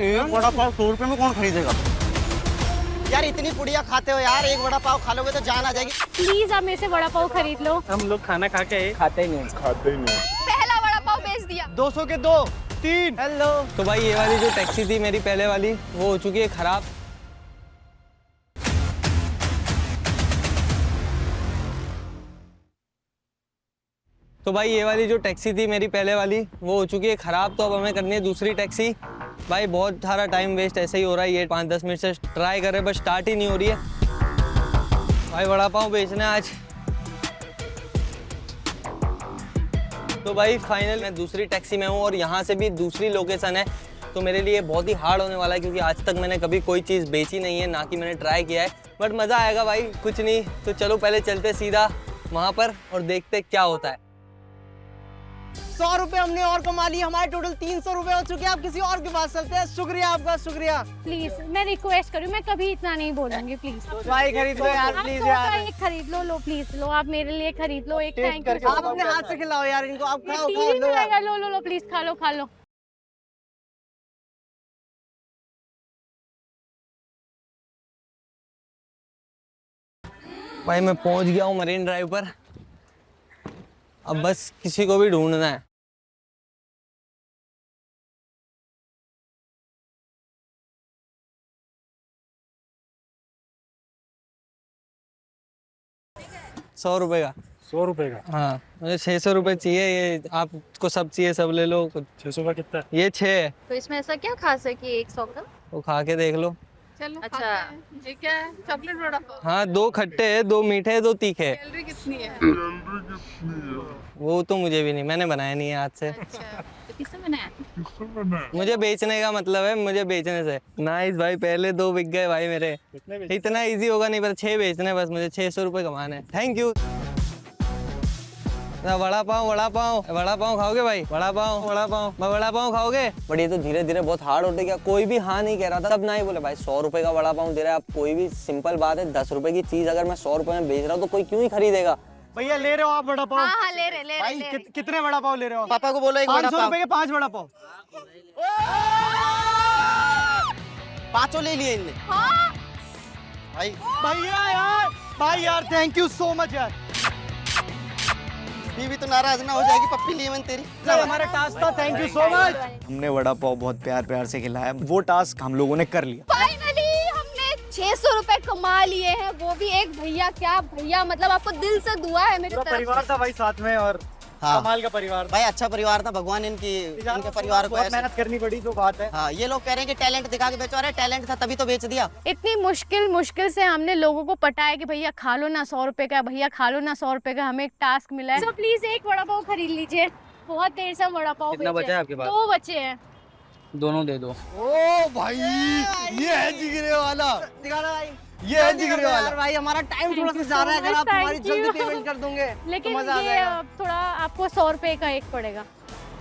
एक वड़ा पाव 100 रुपए में कौन खरीदेगा? यार इतनी पुड़िया खाते हो यार, एक वड़ा पाव खा लोगे तो जान आ जाएगी। प्लीज आप मेरे से वड़ा पाव खरीद लो। हम लोग खाना खा के खाते ही नहीं। पहला वड़ा पाव बेच दिया। 200 के 2 3। हेलो। तो भाई ये वाली जो टैक्सी थी मेरी पहले वाली, वो हो चुकी है खराब। तो भाई ये वाली जो टैक्सी थी मेरी पहले वाली, वो हो चुकी है खराब। तो अब हमें करनी है दूसरी टैक्सी। भाई बहुत सारा टाइम वेस्ट ऐसे ही हो रहा है, ये 5-10 मिनट से ट्राई कर रहे हैं बस स्टार्ट ही नहीं हो रही है। भाई वड़ा पाव बेचना है आज। तो भाई फाइनल मैं दूसरी टैक्सी में हूँ और यहाँ से भी दूसरी लोकेशन है। तो मेरे लिए बहुत ही हार्ड होने वाला है क्योंकि आज तक मैंने कभी कोई चीज़ बेची नहीं है, ना कि मैंने ट्राई किया है। बट मज़ा आएगा भाई, कुछ नहीं। तो चलो पहले चलते सीधा वहाँ पर और देखते क्या होता है। 100 रुपए हमने और कमा लिए, हमारे टोटल 300 रुपए हो चुके हैं। आप किसी और के पास चलते हैं। शुक्रिया आपका, शुक्रिया। प्लीज मैं रिक्वेस्ट करूँ, मैं कभी इतना नहीं बोलूंगी प्लीज। भाई खरीद लो यार, आप प्लीज 100 यार। का एक खरीद लो, लो प्लीज लो, आप मेरे लिए खरीद लो एक। Thank you. आप अपने हाथ से खिलाओ यार इनको, आप खाओ टीवी खाओ में लो यार। आएगा, लो लो लो प्लीज खा लो खा लो। भाई मैं पहुँच गया हूँ मरीन ड्राइव पर। अब बस किसी को भी ढूंढना है। ₹100 का। 100 रुपए का। हाँ मुझे 600 रुपये चाहिए। ये आपको सब चाहिए, सब ले लो। 600 का कितना है? ये 6 है। तो इसमें ऐसा क्या खास है कि 100 का? वो खा के देख लो। चलो अच्छा, ये क्या है? चॉकलेट वड़ा पाव। हाँ 2 खट्टे है, 2 मीठे है, 2 तीखे है। कैलोरी कितनी है? वो तो मुझे भी नहीं, मैंने बनाया नहीं है आज से। अच्छा, तो किसने बनाया? मुझे बेचने का मतलब है, मुझे बेचने से। नाइस भाई, पहले 2 बिक गए भाई मेरे। इतना इजी होगा नहीं, पर 6 बेचने बस। मुझे 600 रुपये कमाने हैं। Thank you. वड़ा पाव वड़ा पाव वड़ा पाव खाओगे भाई? वड़ा पाव वड़ा पाव खाओगे? बट ये तो धीरे धीरे बहुत हार्ड होते गया। कोई भी हाँ नहीं कह रहा था, सब ना ही बोले। भाई 100 रुपए का वड़ा पाव दे रहा है आप, कोई भी सिंपल बात है। 10 रुपए की चीज अगर मैं 100 रुपए में बेच रहा हूँ तो कोई क्यों ही खरीदेगा। भैया ले रहे हो आप वड़ा पाव? हाँ हाँ ले रहे भाई कितने वड़ा पाव ले रहे हो? पापा को बोलो एक वड़ा 500 पाव। रुपए के 5 वड़ा पाव। 5 ले लिए इनने। हाँ भाई भाई यार थैंक यू सो मच यार। बीवी तो नाराज ना हो जाएगी पप्पी लिए मैंने तेरी। हमारा टास्क था, थैंक यू सो मच। हमने वड़ा पाव बहुत प्यार प्यार से खिलाया, वो टास्क हम लोगों ने कर लिया। फाइनली हमने 600 रुपए कमा लिए हैं, वो भी एक भैया। क्या भैया, मतलब आपको दिल से दुआ है मेरी तरफ परिवार था भाई साथ में, और हाँ। कमाल का परिवार था भाई अच्छा परिवार था, भगवान इनके परिवार को बहुत ऐसे। मेहनत करनी पड़ी तो बात है। हाँ ये लोग कह रहे हैं कि टैलेंट दिखा के बेचो। अरे टैलेंट था तभी तो बेच दिया। इतनी मुश्किल से हमने लोगों को पटाया कि भैया खा लो ना 100 रुपए का, भैया खा लो ना 100 रुपए का। हमें एक टास्क मिला है। तो प्लीज एक वड़ा पाव खरीद लीजिए। बहुत देर से हम वड़ा पाव कितना बचा है आपके पास? 2 बचे हैं। दोनों दे दो। ओ भाई ये है जिगरे वाला, दिखाना भाई, ये है जिगरे वाला। यार भाई हमारा टाइम थोड़ा सा जा रहा है, अगर आप हमारी जल्दी पेमेंट कर दोगे लेकिन तो मजा आ ये जाएगा। थोड़ा आपको 100 रुपए का एक पड़ेगा।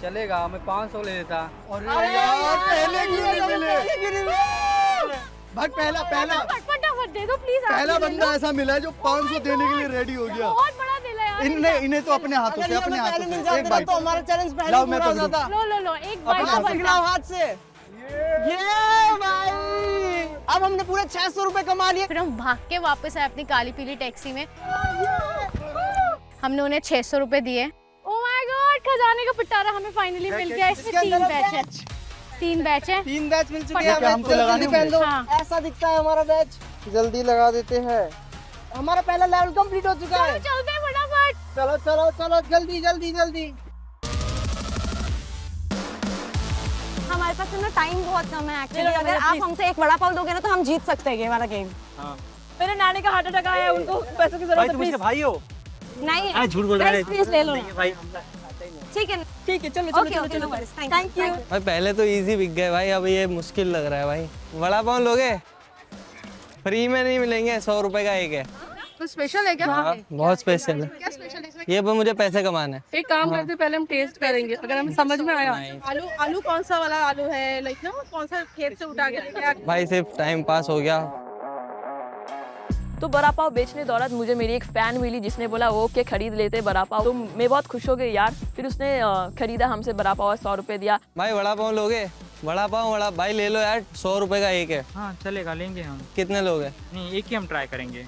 चलेगा, मैं 500 ले लेता। अरे यार पहले क्यों नहीं मिले? भाई पहला फटाफट दे दो प्लीज। पहला बंदा ऐसा मिला है जो 500 देने के लिए रेडी हो गया। बहुत बड़ा दिल है यार। इन्हें तो अपने हाथों से, अपने हाथों से एक बाइट। तो हमारा चैलेंज पहले लाओ, पूरा मैं हो पकड़ूं। जाता। लो एक बाइट हाथ से बचा। खिलाओ, हाथ से। ये भाई अब हमने पूरे 600 रुपए कमा लिए। फिर हम भाग के वापस आए अपनी काली पीली टैक्सी में। हमने उन्हें 600 रुपए दिए। ओह माय गॉड, खजाने का पिटारा हमें फाइनली मिल गया। इसमें 3 बैच है। 3 बैच है। 3 बैच मिल चुके हैं फटाफट हमको। जल्दी पहन दो। हाँ। ऐसा दिखता है हमारा बैच। जल्दी लगा देते हैं। हमारा पहला लेवल कंप्लीट हो चुका है। चलते हैं फटाफट। चलो चलो चलो जल्दी जल्दी जल्दी। हमारे पास ना टाइम बहुत कम है एक्चुअली। अगर आप हमसे एक वड़ा पाव दोगे ना तो हम जीत सकते हैं ये वाला गेम। मेरे नानी का हार्ट अटैक आया है, उनको पैसों की जरूरत है। तुम इसके भाई हो? नहीं झूठ बोल रहा है। प्लीज ले लो ना। भाई ठीक है चलो ओके थैंक यू। भाई पहले तो इजी बिक गए भाई, अब ये मुश्किल लग रहा है भाई। वड़ा पाव लोगे? फ्री में नहीं मिलेंगे, 100 रुपए का एक है। तो स्पेशल है क्या? हाँ, बहुत स्पेशल है क्या स्पेशल है? ये, पर मुझे पैसे कमाने हैं। एक काम करते, पहले हम टेस्ट करेंगे, अगर हमें समझ में आया। आलू कौन सा वाला आलू है, लाइक ना कौन सा खेत से उठा के? भाई सिर्फ टाइम पास हो गया। तो बड़ा पाव बेचने दौरान मुझे मेरी एक फ़ैन मिली जिसने बोला ओके खरीद लेते बड़ा पाव। तो मैं बहुत खुश हो गई यार। फिर उसने खरीदा हमसे बड़ा पाव और 100 रुपये दिया। भाई वड़ा पाव लोगे? वड़ा पाव भाई ले लो यार, 100 रुपए का एक है। हाँ चलेगा, लेंगे हम। कितने लोग हैं? नहीं, एक ही हम ट्राई करेंगे।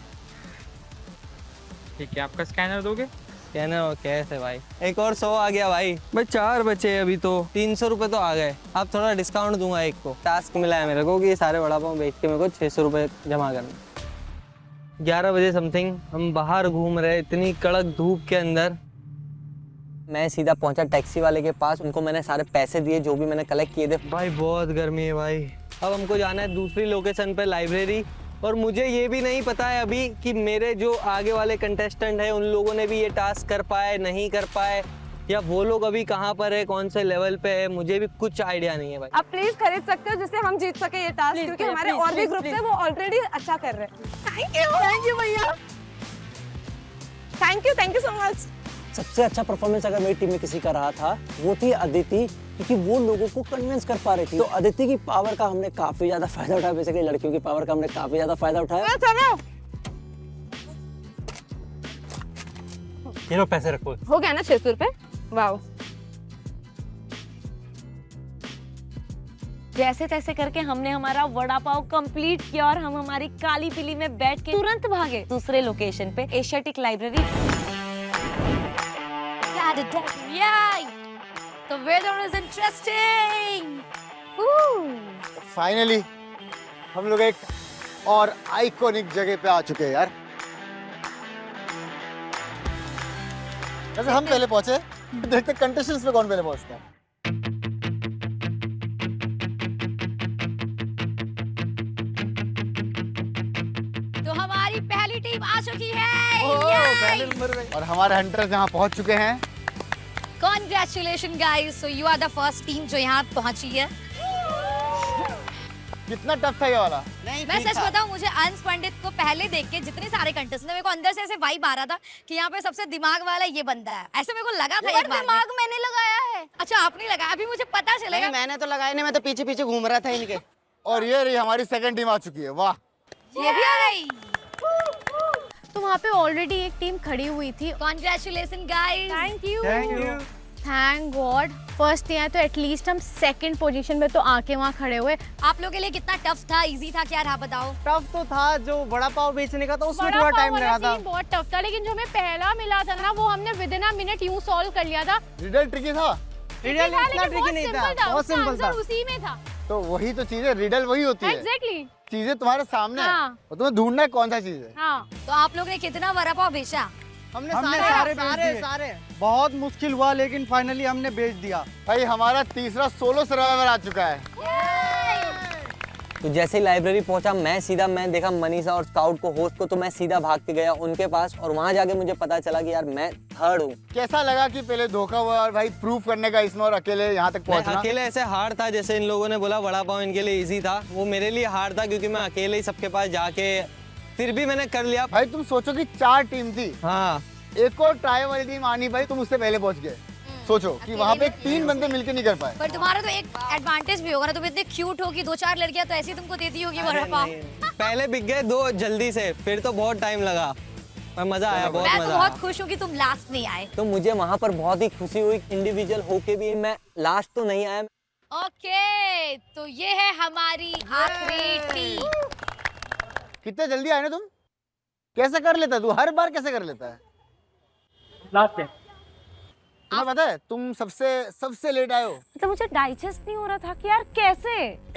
ठीक है, आपका स्कैनर दोगे? कहना कैसे भाई, एक और 100 आ गया भाई। 4 बचे अभी तो 300 रुपए तो आ गए। अब थोड़ा डिस्काउंट दूंगा एक को। टास्क मिला है मेरे को कि ये सारे वड़ा पाव बेच के मेरे को 600 रुपए जमा करना। 11 बजे समथिंग हम बाहर घूम रहे, इतनी कड़क धूप के अंदर। मैं सीधा पहुंचा टैक्सी वाले के पास, उनको मैंने सारे पैसे दिए जो भी मैंने कलेक्ट किए थे। भाई बहुत गर्मी है भाई। अब हमको जाना है दूसरी लोकेशन पे, लाइब्रेरी। और मुझे ये भी नहीं पता है अभी कि मेरे जो आगे वाले कंटेस्टेंट हैं उन लोगों ने भी ये टास्क कर पाए नहीं कर पाए, या वो लोग अभी कहाँ पर है, कौन से लेवल पे है, मुझे भी कुछ आइडिया नहीं है भाई। आप प्लीज खरीद सकते हो जिससे हम जीत सके ये टास्क, क्योंकि हमारे और भी ग्रुप है वो ऑलरेडी अच्छा कर रहे हैं। थैंक यू भैया, थैंक यू सो मच। सबसे अच्छा परफॉर्मेंस अगर मेरी टीम में किसी का रहा था वो थी अदिति, क्योंकि वो लोगों को कन्विंस कर पा रही थी। तो अदिति की पावर का हमने काफी ज्यादा फायदा उठाया, बेसिकली लड़कियों की पावर का हमने काफी ज्यादा फायदा उठाया। ये लो पैसे रखो। हो गया ना 600 रुपए। वाओ, जैसे तैसे करके हमने हमारा वड़ा पाव कंप्लीट किया और हम हमारी काली पीली में बैठ के तुरंत भागे दूसरे लोकेशन पे, Asiatic library. The weather is interesting. Finally हम लोग एक और आइकॉनिक जगह पे आ चुके हैं यार। वैसे हम पहले पहुंचे, देखते कंटेस्टेंट्स में कौन पहले पहुंचता है। तो हमारी पहली टीम आ चुकी है। पहले नंबर पे और हमारे हंटर्स यहाँ पहुंच चुके हैं। Congratulations guys, so you are the first team जो यहाँ पहुँची है। कितना टफ था ये वाला। मैं सच बताऊं, मुझे अंश पंडित को पहले देख के जितने सारे कंटेस्टेंट मेरे को अंदर से ऐसे वाइब आ रहा था कि यहाँ पे सबसे दिमाग वाला ये बंदा है, ऐसे मेरे को लगा था। एक बार दिमाग मैंने लगाया है। अच्छा आपने लगाया, अभी मुझे पता चलेगा। मैंने तो लगाया नहीं, मैं तो पीछे पीछे घूम रहा था इनके। और ये रही हमारी सेकंड टीम आ चुकी है। वाह, ये भी आ गई। तो वहाँ पे ऑलरेडी एक टीम खड़ी हुई थी। Congratulations guys. Thank you. Thank God first यहाँ, तो एटलीस्ट हम सेकंड पोजीशन में तो आके वहाँ खड़े हुए। आप लोगों के लिए कितना टफ था, इजी था, क्या रहा बताओ? टफ तो था, जो वड़ा पाव बेचने का था उसमें थोड़ा टाइम लगा था। बहुत टफ था, लेकिन जो हमें पहला मिला था ना वो हमने विद इन अ मिनट यूं सॉल्व कर लिया था। रिडल ट्रिकी था। रिडल इतना ट्रिकी नहीं था, बहुत सिंपल था। उसी में था। तो वही तो चीज है, रिडल वही होती है। एग्जैक्टली। चीजें तुम्हारे सामने हाँ। है और तुम्हें ढूंढना है कौन सा चीज है। हाँ। तो आप लोग ने कितना वड़ा पाव बेचा? हमने सारे बहुत मुश्किल हुआ, लेकिन फाइनली हमने बेच दिया। भाई हमारा तीसरा सोलो सर्वाइवर आ चुका है। तो जैसे ही लाइब्रेरी पहुंचा मैं देखा मनीषा और स्काउट को, होस्ट को, तो मैं सीधा भाग के गया उनके पास और वहां जाके मुझे पता चला कि यार मैं थर्ड हूँ। कैसा लगा कि पहले धोखा हुआ और भाई प्रूफ करने का इसमें और अकेले यहाँ तक पहुँचना? अकेले ऐसे हार्ड था, जैसे इन लोगों ने बोला वड़ा पाव इनके लिए इजी था, वो मेरे लिए हार्ड था क्योंकि मैं अकेले ही सबके पास जाके फिर भी मैंने कर लिया। भाई तुम सोचो कि 4 टीम थी। हाँ, एक और ट्राई वाली टीम आनी, भाई तुम उससे पहले पहुंच गए। सोचो कि वहाँ पे 3 बंदे मिलके नहीं कर पाए। पर तुम्हारा तो एक एडवांटेज भी होगा ना, तुम इतने क्यूट हो कि 2-4 लड़कियां तो ऐसी तुमको देती होगी वड़ा पाव। पहले बिक गए 2 जल्दी से, फिर तो बहुत टाइम लगा, पर मजा आया, बहुत मैं मजा तो बहुत आया। खुश हूँ कि तुम लास्ट नहीं आए। तो मुझे वहाँ पर बहुत ही खुशी हुई, इंडिविजुअल होके भी मैं लास्ट तो नहीं आया। ओके, तो ये है हमारी आखिरी टीम। कितने जल्दी आए ना तुम? कैसे कर लेता तू? हर बार कैसे कर लेता है? लास्ट है। तुम्हें पता है तुम सबसे लेट आए हो। तो मुझे डाइजेस्ट नहीं हो रहा था कि यार कैसे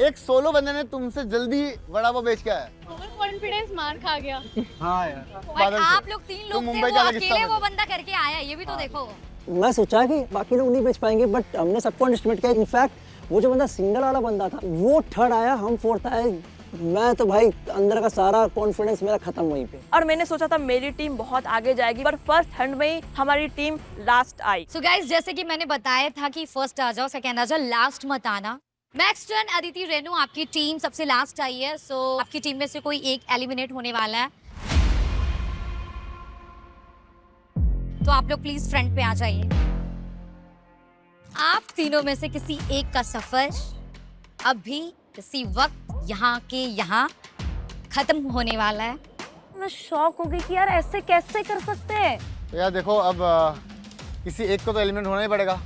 एक सोलो बंदे ने तुमसे जल्दी वड़ा पाव बेच के आया। ओवर कॉन्फिडेंस मार खा गया। हाँ यार, और आप लोग 3 तुम लोग थे, मुंबई वो का अलग अकेले हिस्सा वो बंदा करके आया, ये भी तो देखो। मैं सोचा कि बाकी लोग नहीं बेच पाएंगे, बट हमने सबको अंडरस्टिमेट किया। इनफैक्ट वो जो बंदा सिंगल वाला बंदा था वो थर्ड आया, हम फोर्थ आए। मैं तो भाई अंदर का सारा कॉन्फिडेंस मेरा खत्म वहीं पे। और मैंने सोचा था मेरी टीम बहुत आगे जाएगी, पर फर्स्ट हैंड में ही हमारी टीम लास्ट आई। सो गाइस, जैसे कि मैंने बताया था कि फर्स्ट आ जाओ, सेकंड आ जाओ, लास्ट मत आना। नेक्स्ट टर्न अदिति, रेनू, आपकी टीम सबसे लास्ट आई है। सो आपकी टीम में से कोई एक एलिमिनेट होने वाला है, तो आप लोग प्लीज फ्रंट पे आ जाइए। आप तीनों में से किसी एक का सफर अभी किसी वक्त यहाँ के यहाँ खत्म होने वाला है। मैं शॉक हो गई कि यार ऐसे कैसे कर सकते हैं। तो यार देखो, अब किसी एक को तो एलिमिनेट होना ही पड़ेगा।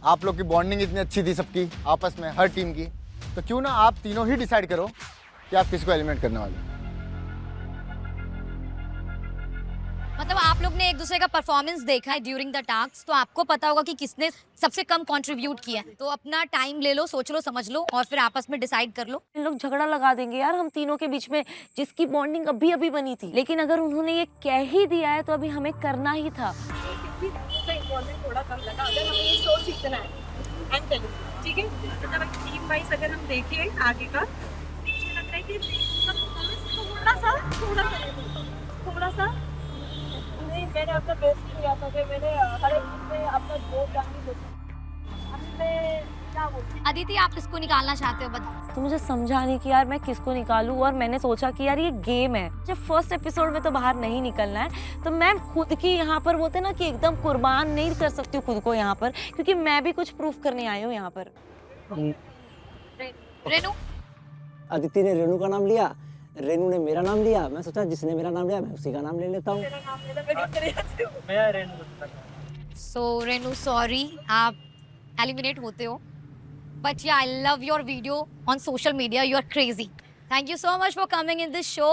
आप लोग की बॉन्डिंग इतनी अच्छी थी सबकी आपस में, हर टीम की, तो क्यों ना आप तीनों ही डिसाइड करो कि आप किसको एलिमिनेट करने वाले हो। मतलब आप लोग ने एक दूसरे का परफॉर्मेंस देखा है ड्यूरिंग द टास्क, तो आपको पता होगा कि किसने सबसे कम कंट्रीब्यूट किया है। तो अपना टाइम ले लो, सोच लो, समझ लो और फिर आपस में डिसाइड कर लो। इन लोग झगड़ा लगा देंगे यार हम तीनों के बीच में, जिसकी बॉन्डिंग अभी अभी बनी थी। लेकिन अगर उन्होंने ये कह ही दिया है तो अभी हमें करना ही था। थोड़ा कम लगा, अगर हमें ये शो जीतना है ठीक है, मतलब टीम वाइज अगर हम देखें आगे का, मुझे लग रहा है कि थोड़ा सा नहीं, मैंने अपना बेस्ट किया था कि मैंने हर एक में अपना जोर डालनी होती। अभी मैं क्या बोलती, अदिति आप किसको निकालना चाहते हो बताओ। तो मुझे समझा नहीं कि यार मैं किसको निकालूं, और मैंने सोचा कि यार ये गेम है, जब फर्स्ट एपिसोड में तो बाहर नहीं निकलना है, तो मैं खुद की यहाँ पर बोलते ना कि एकदम कुर्बान नहीं कर सकती हूँ खुद को यहाँ पर, क्योंकि मैं भी कुछ प्रूफ करने आई हूँ यहाँ पर। रेनू, अदिति ने रेनू का नाम लिया, रेनू ने मेरा नाम लिया, मैं सोचा जिसने मेरा नाम लिया मैं उसी का नाम ले लेता हूँ। सो रेनू सॉरी, आप एलिमिनेट होते हो, but yeah I love your video on social media, you are crazy. Thank you so much for coming in this show,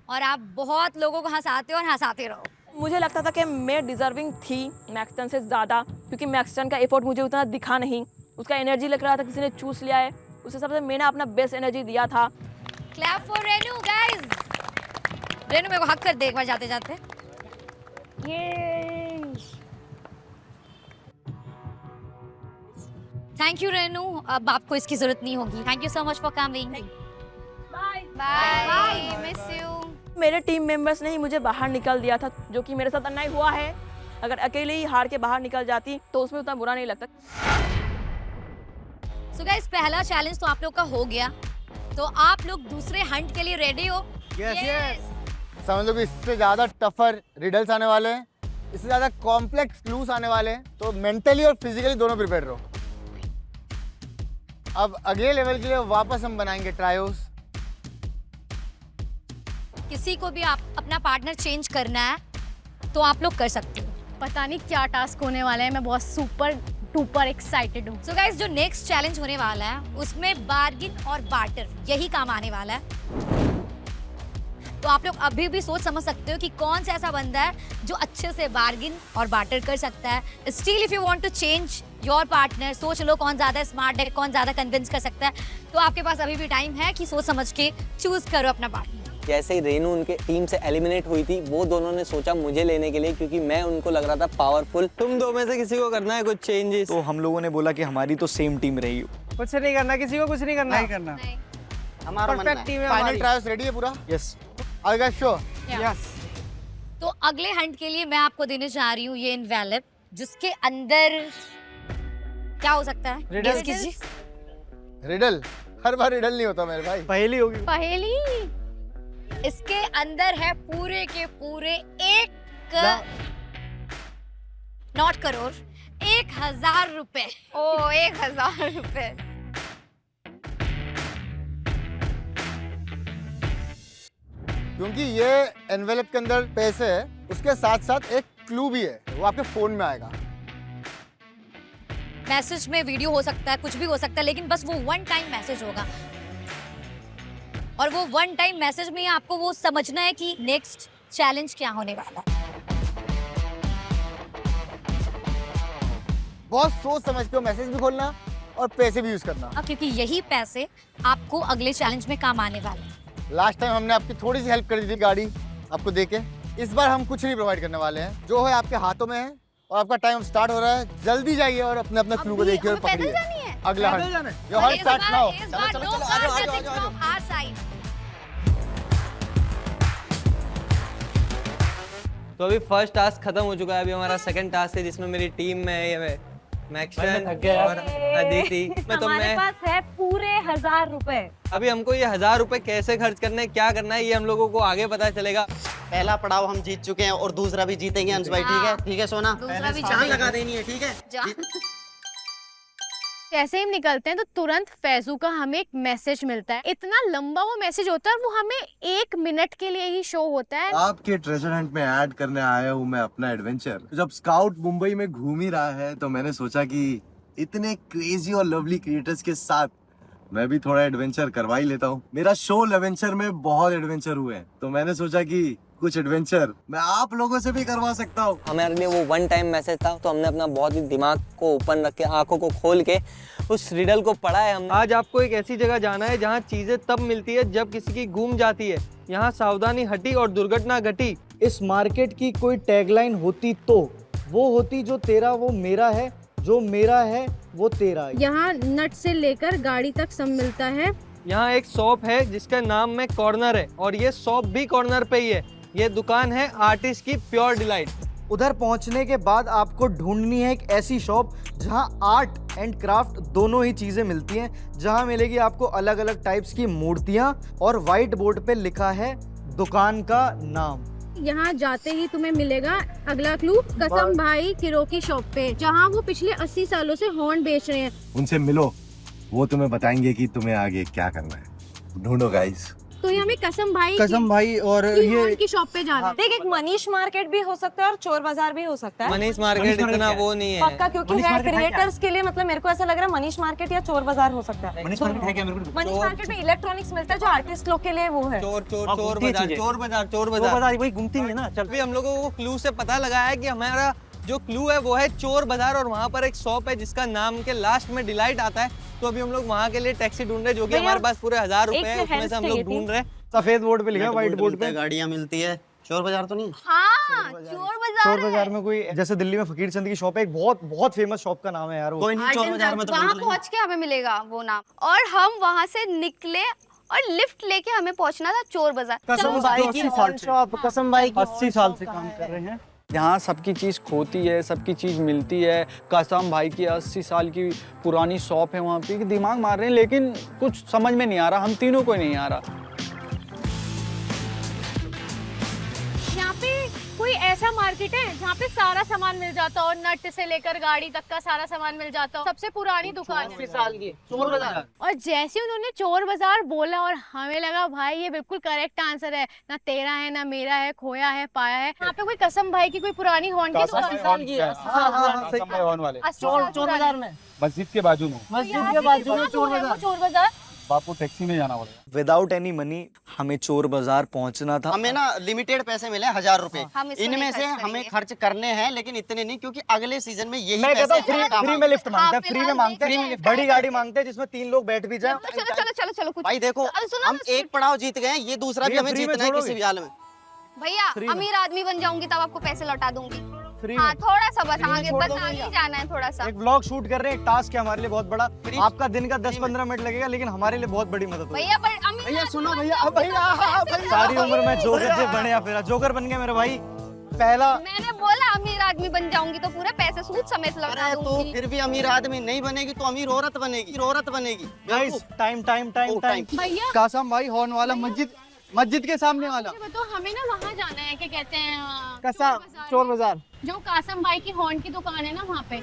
और आप बहुत लोगों को हंसाते हो और हंसाते रहो। मुझे लगता था कि मैं डिजर्विंग थी मैक्सन से ज़्यादा, क्योंकि मैक्सन का एफर्ट मुझे उतना दिखा नहीं, उसका एनर्जी लग रहा था किसी ने चूस लिया है, उस हिसाब से मैंने अपना बेस्ट एनर्जी दिया था। Clap for Renu guys. Renu मेरे को हक कर दे एक बार जाते जाते। थैंक यू रेनू, अब आपको इसकी जरूरत नहीं होगी। Thank you so much for coming. Bye bye, miss you. मेरे टीम मेंबर्स ने ही मुझे बाहर निकल दिया था, जो कि मेरे साथ अन्याय हुआ है। अगर अकेले ही हार के बाहर निकल जाती तो उसमें उतना बुरा नहीं लगता। सो गाइस, पहला चैलेंज तो आप लोग का हो गया, तो आप लोग दूसरे हंट के लिए रेडी हो? यस। समझ लो कि इससे ज्यादा टफर रिडल्स आने वाले हैं, इससे ज्यादा कॉम्प्लेक्स क्लूज आने वाले हैं, तो मेंटली और फिजिकली दोनों प्रिपेयर रहो। अब अगले लेवल के लिए वापस हम बनाएंगे ट्रायोस। किसी को भी आप अपना पार्टनर चेंज करना है तो आप लोग कर सकते हो। पता नहीं क्या टास्क होने वाला है, मैं बहुत सुपर डुपर एक्साइटेड हूँ। सो गाइस, जो नेक्स्ट चैलेंज होने वाला है उसमें बार्गिन और बार्टर यही काम आने वाला है। तो आप लोग अभी भी सोच समझ सकते हो कि कौन सा ऐसा बंदा है जो अच्छे से बार्गिन और बार्टर कर सकता है। Still if you want to change your partner, सोच लो कौन ज्यादा स्मार्ट है, कौन ज्यादा कन्विंस कर सकता है। तो आपके पास अभी भी टाइम है कि सोच समझ के चूज करो अपना पार्टनर। जैसे ही रेनू उनके टीम से एलिमिनेट हुई थी, वो दोनों ने सोचा मुझे लेने के लिए, क्योंकि मैं उनको लग रहा था पावरफुल। तुम दो में से किसी को करना है कुछ चेंजेस? तो हम लोगों ने बोला कि हमारी तो सेम टीम रही। कुछ नहीं करना, किसी को कुछ नहीं करना। नहीं करना। हमारा परफेक्ट टीम है। फाइनल ट्रायल्स रेडी है पूरा? यस। आएगा शो? यस। तो अगले हंट के लिए मैं आपको देने जा रही हूँ ये एनवेलप, जिसके अंदर क्या हो सकता है? गेस कीजिए। रिडल? हर बार रिडल नहीं होता मेरे भाई। पहेली होगी। पहेली? इसके अंदर है पूरे के पूरे 1 करोड़ 1,000 रुपए। ओ 1,000 रुपए। क्योंकि ये एनवेलप के अंदर पैसे है, उसके साथ साथ एक क्लू भी है, वो आपके फोन में आएगा। मैसेज में वीडियो हो सकता है, कुछ भी हो सकता है, लेकिन बस वो 1 टाइम मैसेज होगा। और वो 1 टाइम मैसेज में आपको वो समझना है कि नेक्स्ट चैलेंज क्या होने वाला है। बहुत सोच समझ के मैसेज भी खोलना और पैसे भी यूज करना, क्योंकि यही पैसे आपको अगले चैलेंज में काम आने वाले हैं। लास्ट टाइम हमने आपकी थोड़ी सी हेल्प कर दी थी गाड़ी आपको देके, इस बार हम कुछ नहीं प्रोवाइड करने वाले हैं, जो है आपके हाथों में है। और आपका टाइम स्टार्ट हो रहा है, जल्दी जाइए और अपने अपने क्लू को देखिए और पकड़िए अगला हंट। जो हंट स्टार्ट नाउ। चलो चलो आ जाओ आ जाओ आ जाओ। तो अभी फर्स्ट टास्क खत्म हो चुका है, अभी हमारा सेकंड टास्क है जिसमें मेरी टीम में है मैक्सन और अदिति। हमारे पास है पूरे 1,000 रुपए। अभी हमको ये 1,000 रुपए कैसे खर्च करने हैं, क्या करना है, ये हम लोगों को आगे पता चलेगा। पहला पड़ाव हम जीत चुके हैं और दूसरा भी जीतेंगे अंश भाई। ठीक है? ठीक है सोना? दूसरा भी जान लगा देनी है। ठीक है? जैसे ही हम निकलते हैं तो तुरंत फैजू का हमें एक मैसेज मिलता है। इतना लंबा वो मैसेज होता है और वो हमें 1 मिनट के लिए ही शो होता है। आपके ट्रेजर हंट में ऐड करने आया हूँ मैं अपना एडवेंचर। जब स्काउट मुंबई में घूम ही रहा है तो मैंने सोचा कि इतने क्रेजी और लवली क्रिएटर्स के साथ मैं भी थोड़ा एडवेंचर करवा ही लेता हूँ। मेरा शो एडवेंचर में बहुत एडवेंचर हुए हैं, तो मैंने सोचा कि कुछ एडवेंचर मैं आप लोगों से भी करवा सकता हूँ। हमारे लिए वो वन टाइम मैसेज था, तो हमने अपना बहुत ही दिमाग को ओपन रख के, आंखों को खोल के उस रिडल को पढ़ा है हमने। आज आपको एक ऐसी जगह जाना है जहाँ चीजें तब मिलती है जब किसी की गुम जाती है। यहाँ सावधानी हटी और दुर्घटना घटी। इस मार्केट की कोई टैगलाइन होती तो वो होती, जो तेरा वो मेरा है, जो मेरा है वो तेरा है। यहाँ नट से लेकर गाड़ी तक सब मिलता है। यहाँ एक शॉप है जिसका नाम में कॉर्नर है, और ये शॉप भी कॉर्नर पे ही है। ये दुकान है आर्टिस्ट की प्योर डिलाइट। उधर पहुंचने के बाद आपको ढूंढनी है एक ऐसी शॉप जहां आर्ट एंड क्राफ्ट दोनों ही चीजें मिलती हैं, जहां मिलेगी आपको अलग अलग टाइप्स की मूर्तियां, और व्हाइट बोर्ड पे लिखा है दुकान का नाम। यहाँ जाते ही तुम्हें मिलेगा अगला क्लू, कसम भाई किरोकी शॉप पे, जहाँ वो पिछले 80 सालों से हॉर्न बेच रहे हैं। उनसे मिलो, वो तुम्हें बताएंगे कि तुम्हें आगे क्या करना है। ढूंढो गाइस। तो ये हमें कसम भाई और ये की शॉप पे जाना है। देख, एक मनीष मार्केट भी हो सकता है और चोर बाजार भी हो सकता है। मनीष मार्केट इतना वो नहीं है पक्का, क्योंकि है क्रिएटर्स के लिए, मतलब मेरे को ऐसा लग रहा है मनीष मार्केट या चोर बाजार हो सकता है। मनीष मार्केट है क्या? मेरे को मनीष मार्केट में इलेक्ट्रॉनिक्स मिलता है जो आर्टिस्ट लोग के लिए वो है। चोर चोर चोर बाजार, चोर बाजार, चोर बाजार वही घूमती है ना। चल भी हम लोगों को क्लू से पता लगा है कि हमारा जो क्लू है वो है चोर बाजार, और वहाँ पर एक शॉप है जिसका नाम के लास्ट में डिलाइट आता है। तो अभी हम लोग वहाँ के लिए टैक्सी ढूंढ रहे हैं, जो कि हमारे पास पूरे 1000 रुपए है, उसमें से हम लोग ढूंढ रहे हैं। सफेद बोर्ड पे लिखा है, व्हाइट बोर्ड पे गाड़ियाँ मिलती है। चोर बाजार तो नहीं? हाँ, चोर बाजार में कोई, जैसे दिल्ली में फकीर चंद की शॉप है, एक बहुत फेमस शॉप का नाम है यार वो। कोई नहीं, चोर बाजार में तो वहाँ पहुँच के हमें मिलेगा वो नाम, और हम वहाँ से निकले और लिफ्ट लेके हमें पहुँचना था चोर बाजार। कसम भाई की शॉप, कसम भाई 80 साल से काम कर रहे हैं। यहाँ सबकी चीज़ खोती है, सबकी चीज़ मिलती है। कसम भाई की 80 साल की पुरानी शॉप है वहाँ पे। दिमाग मार रहे हैं लेकिन कुछ समझ में नहीं आ रहा, हम तीनों को नहीं आ रहा। यहाँ पे कोई ऐसा मार्केट है जहाँ पे सारा सामान मिल जाता हो, नट से लेकर गाड़ी तक का सारा सामान मिल जाता हो। सबसे पुरानी दुकान है, साल की चोर बाजार। और जैसे उन्होंने चोर बाजार बोला और हमें लगा भाई ये बिल्कुल करेक्ट आंसर है, ना तेरा है ना मेरा है, खोया है पाया है। यहाँ पे कोई कसम भाई की कोई पुरानी हॉर्न की दुकान चोर बाजार में, मस्जिद के बाजू में, मस्जिद के बाजू में चोर बाजार। बापू टैक्सी में जाना पड़ेगा। विदाउट एनी मनी हमें चोर बाजार पहुंचना था। हमें ना लिमिटेड पैसे मिले 1000 रुपए, हम इसको इनमें नहीं से खर्च हमें करेंगे। खर्च करने हैं, लेकिन इतने नहीं, क्योंकि अगले सीजन में यही मैं कहता हूँ पैसे फ्री में लिफ्ट मांगते हैं, हाँ, फ्री में मांगते हैं, बड़ी गाड़ी मांगते हैं जिसमें 3 लोग बैठ भी जाए। चलो चलो चलो चलो कुछ। भाई देखो, अरे सुनो हम ना, एक पड़ाव जीत गए हैं, ये दूसरा भी हमें फ्री में जीतना है छोड़ोगे? किसी भी हाल में। भैया अमीर आदमी बन जाऊंगी तब आपको पैसे लौटा दूंगी। फ्री हाँ, में थोड़ा सा बस आगे, छोड़ बस दो आगे भैया। जाना है थोड़ा सा। एक ब्लॉग शूट कर रहे हैं, एक टास्क है हमारे लिए बहुत बड़ा। आपका दिन का 10-15 मिनट लगेगा, लेकिन हमारे लिए बहुत बड़ी मदद होगी। भैया पर अमीर भैया आदमी सुनो बन भैया, जाऊंगी भैया, तो हाँ, पैसे भैया। सारी उम्र मैं जोकर से बढ़िया फिरा, जोकर बन गया मेरा भाई। पहला मैंने बोला अमीर आदमी बन जाऊंगी तो पूरे पैसे सूद समेत लौटा अरे तो दूंगी। फिर भी अमीर आदमी नहीं बनेगी तो अमीर औरत बनेगी, औरत बनेगी। Guys time time time time. भैया कासम भाई हॉर्न वाला, मस्जिद के सामने वाला। तो हमें ना वहाँ जाना है, क्या कहते हैं, कसम चोर बाजार। जो कासम भाई की हॉर्न की दुकान है ना वहाँ पे।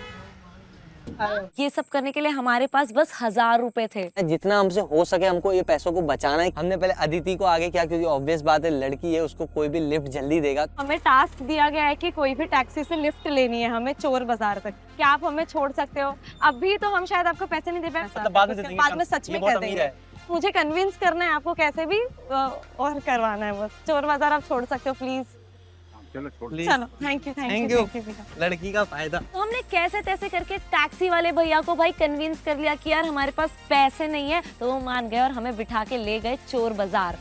ये सब करने के लिए हमारे पास बस 1000 रुपए थे। जितना हमसे हो सके हमको ये पैसों को बचाना है। हमने पहले अदिति को आगे किया, क्योंकि ऑब्वियस बात है लड़की है, उसको कोई भी लिफ्ट जल्दी देगा। हमें टास्क दिया गया है कि कोई भी टैक्सी से लिफ्ट लेनी है हमें चोर बाजार तक। क्या आप हमें छोड़ सकते हो? अभी तो हम शायद आपको पैसे नहीं दे पाए, बाद में सच में कह देंगे। मुझे कन्विंस करना है आपको कैसे भी, और करवाना है बस। चोर बाजार आप छोड़ सकते हो प्लीज। चलो छोड़। चलो, थैंक यू। लड़की का फायदा। तो हमने कैसे तैसे करके टैक्सी वाले भैया को भाई कन्विंस कर लिया कि यार हमारे पास पैसे नहीं है, तो वो मान गए और हमें बिठा के ले गए चोर बाजार।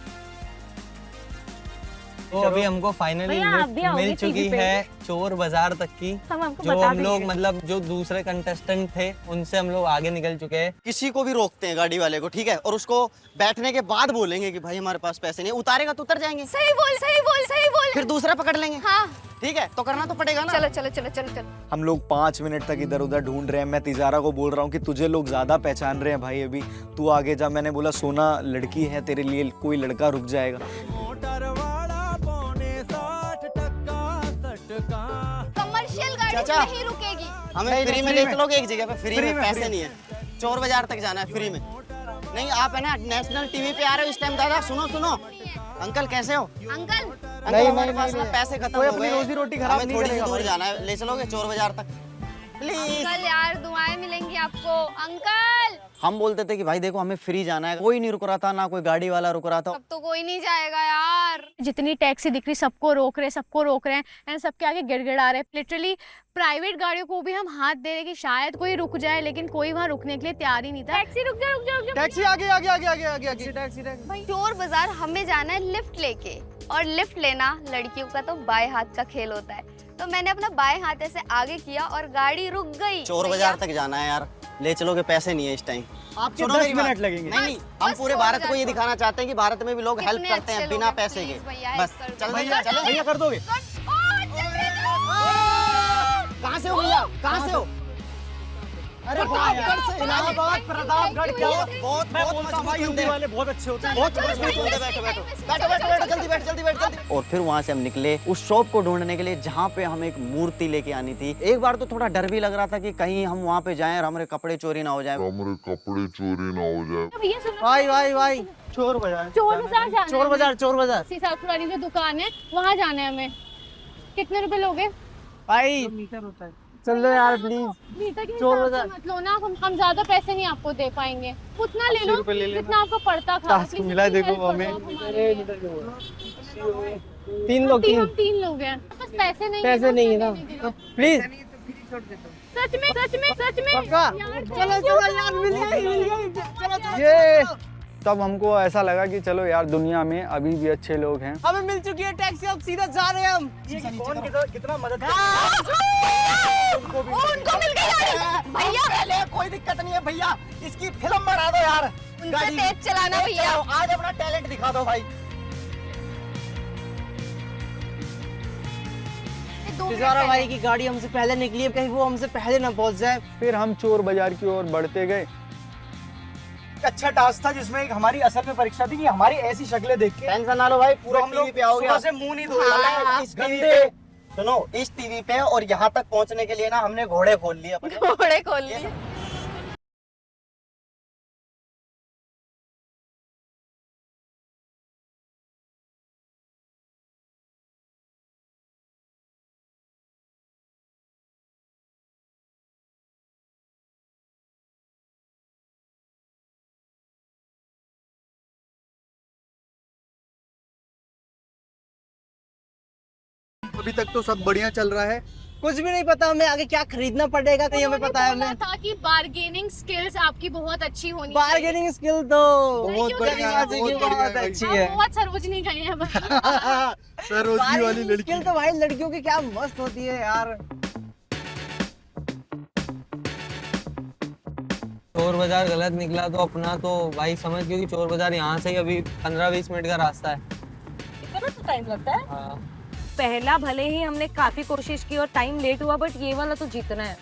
तो अभी हमको फाइनली भैया, आप भी आओगे मिल चुकी टीवी पे? है चोर बाजार तक की। हम आपको जो बता हम लोग देंगे। मतलब जो दूसरे कंटेस्टेंट थे उनसे हम लोग आगे निकल चुके हैं। किसी को भी रोकते हैं गाड़ी वाले को, ठीक है, और उसको बैठने के बाद बोलेंगे कि भाई हमारे पास पैसे नहीं है, उतारेगा तो उतर जाएंगे, सही बोल। फिर दूसरा पकड़ लेंगे। हाँ ठीक है, तो करना तो पड़ेगा ना। चलो चलो चलो चलो चलो। हम लोग 5 मिनट तक इधर उधर ढूंढ रहे हैं। मैं तिजारा को बोल रहा हूँ कि तुझे लोग ज्यादा पहचान रहे हैं भाई, अभी तू आगे जा। मैंने बोला सोना लड़की है, तेरे लिए कोई लड़का रुक जाएगा। कमर्शियल गाड़ी चाचा, नहीं रुकेगी। हमें फ्री में ले चलोगे एक जगह पे? फ्री में पैसे नहीं है, चोर बाजार तक जाना है फ्री में। नहीं, आप है ना नेशनल टीवी पे आ रहे हो इस टाइम। दादा सुनो, अंकल कैसे हो? अंकल अंकल हमारे पास ना पैसे खत्म कोई हो अपनी गए, रोजी रोटी खराब हमें नहीं थोड़ी सी करेगा दूर भाई। जाना है, ले चलोगे चोर बाजार तक प्लीज? अंकल यार दुआएं मिलेंगी आपको। अंकल हम बोलते थे कि भाई देखो हमें फ्री जाना है, कोई नहीं रुक रहा था, ना कोई गाड़ी वाला रुक रहा था। अब तो कोई नहीं जाएगा यार। जितनी टैक्सी दिख रही सबको रोक रहे हैं एंड सबके आगे गिड़गिड़ा रहे हैं। लिटरली प्राइवेट गाड़ियों को भी हम हाथ दे रहे कि शायद कोई रुक जाए, लेकिन कोई वहाँ रुकने के लिए तैयार ही नहीं था। टैक्सी रुक जा। टैक्सी आगे आगे आगे आगे आगे आगे टैक्सी भाई चोर बाजार हमें जाना है लिफ्ट लेके, और लिफ्ट लेना लड़कियों का तो बाएं हाथ का खेल होता है। तो मैंने अपना बाएं हाथ ऐसे आगे किया और गाड़ी रुक गई। चोर बाजार तक जाना है यार, ले चलोगे, पैसे नहीं है इस टाइम। आपके 10 मिनट लगेंगे। नहीं, हम पूरे भारत को ये दिखाना चाहते हैं कि भारत में भी लोग हेल्प करते हैं बिना पैसे के। बस चल भैया कर दोगे? कहाँ से हो भैया, कहाँ से हो? अरे प्रतापगढ़ से इलाहाबाद, प्रतापगढ़ क्या? बहुत भाई यूपी वाले बहुत अच्छे होते हैं। बैठो। और फिर वहाँ से हम निकले उस शॉप को ढूंढने के लिए जहाँ पे हमें एक मूर्ति लेके आनी थी। एक बार तो थोड़ा डर भी लग रहा था कि कहीं हम वहाँ पे जाएं और हमारे कपड़े चोरी ना हो जाए। भाई चोर बाजार पुरानी जो दुकान है वहाँ जाना है हमें। कितने रुपए लोगे भाई? चलो यार प्लीज। चोर बाजार मत लो ना, हम ज्यादा पैसे नहीं आपको दे पाएंगे। उतना ले लो जितना आपको पड़ता था। टास्क मिला देखो हमें। तीन लोग हैं, बस पैसे नहीं है ना प्लीज। सच में चलो यार मिल गई। ये तब हमको ऐसा लगा कि चलो यार दुनिया में अभी भी अच्छे लोग हैं। हमें मिल चुकी है टैक्सी, अब सीधा जा रहे हैं हम। कौन कितना मदद उनको मिल गई भैया। कोई दिक्कत नहीं है भैया, इसकी फिल्म बना दो यार। उनसे तेज चलाना भैया। आज अपना टैलेंट दिखा दो भाई। तिजारा भाई की गाड़ी हमसे पहले निकली है, कहीं वो हमसे पहले ना पहुंच जाए। फिर हम चोर बाजार की ओर बढ़ते गए। अच्छा टास्क था जिसमें हमारी असल में परीक्षा थी कि हमारी ऐसी शक्लें देख के टेंशन ना लो भाई, पूरा हम टीवी पे आओगे। सुबह से मुंह नहीं धोए। इस टीवी पे सुनो, इस टीवी पे और यहाँ तक पहुँचने के लिए ना हमने घोड़े खोल लिए अपने। घोड़े खोल लिए। अभी तक तो सब बढ़िया चल रहा है, कुछ भी नहीं पता हमें आगे क्या खरीदना पड़ेगा, नहीं हमें पता है। हमें था कि बार्गेनिंग स्किल्स आपकी बहुत अच्छी होनी बार्गेनिंग स्किल तो बहुत बढ़िया, बहुत अच्छी है। बहुत सरोजनी गए हैं सरोजनी वाली लड़की स्किल तो भाई लड़कियों की क्या मस्त होती है यार। चोर बाजार गलत निकला तो अपना तो भाई समझ, क्योंकि चोर बाजार यहाँ से ही अभी 15-20 मिनट का रास्ता है। इतना तो टाइम लगता है? हाँ। पहला भले ही हमने काफी कोशिश की और टाइम लेट हुआ, बट ये वाला तो जीतना है।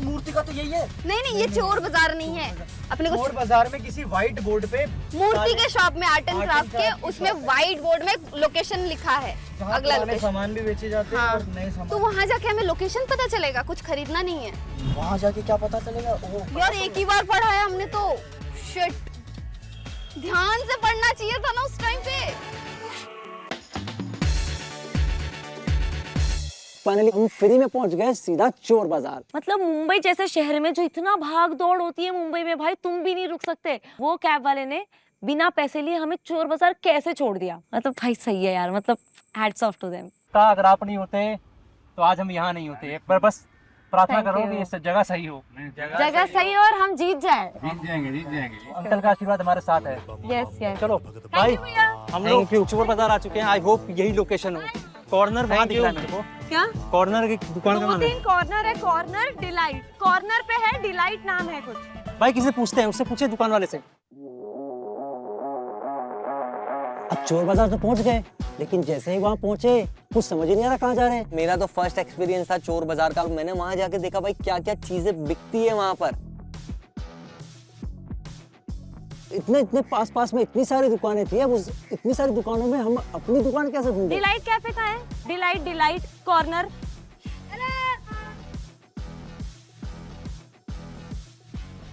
मूर्ति का तो यही है। नहीं ये चोर बाजार नहीं है। अपने को चोर बाजार में किसी व्हाइट बोर्ड पे मूर्ति के शॉप में आर्ट एंड क्राफ्ट के उसमें व्हाइट बोर्ड में लोकेशन लिखा है। अगला लोकेशन सामान भी बेचे जाते हैं और नए सामान। तो वहाँ जाके हमें लोकेशन पता चलेगा, कुछ खरीदना नहीं है। वहाँ जाके क्या पता चलेगा? यार एक ही बार पढ़ा है हमने तो। शिट, ध्यान से पढ़ना चाहिए था ना उस टाइम पे। फाइनली हम फ्री में पहुंच गए सीधा चोर बाजार। मतलब मुंबई जैसे शहर में जो इतना भाग दौड़ होती है मुंबई में, भाई तुम भी नहीं रुक सकते। वो कैब वाले ने बिना पैसे लिए हमें चोर बाजार कैसे छोड़ दिया। मतलब भाई सही है यार, मतलब हैट्स ऑफ टू देम। अगर आप नहीं होते तो आज हम यहाँ नहीं होते। एक बार बस प्रार्थना करो कि इस जगह सही हो। जगह सही हो और हम जीत जाए। जीत जाएंगे। अंकल का आशीर्वाद हमारे साथ है। Yes yes. चलो भाई, हम लोग चोर बाजार आ चुके हैं। आई होप यही लोकेशन हो। कॉर्नर वहाँ दिख रहा है मेरे को। क्या? कॉर्नर की दुकान का नाम है। 2-3 कॉर्नर है। कॉर्नर डिलाइट, कॉर्नर पे है डिलाइट नाम है कुछ। भाई किसे पूछते हैं, उससे पूछे दुकान वाले से। अब चोर बाजार तो पहुंच गए, लेकिन जैसे ही वहाँ पहुंचे कुछ समझ ही नहीं आ रहा कहाँ जा रहे हैं। मेरा तो फर्स्ट एक्सपीरियंस था चोर बाजार का। मैंने वहां जाके देखा भाई क्या क्या चीजें बिकती है वहां पर। इतने पास में इतनी सारी दुकानें थी। अब उस इतनी सारी दुकानों में हम अपनी दुकान कैसे ढूंढें? डिलाइट कैफे का है। Delight corner.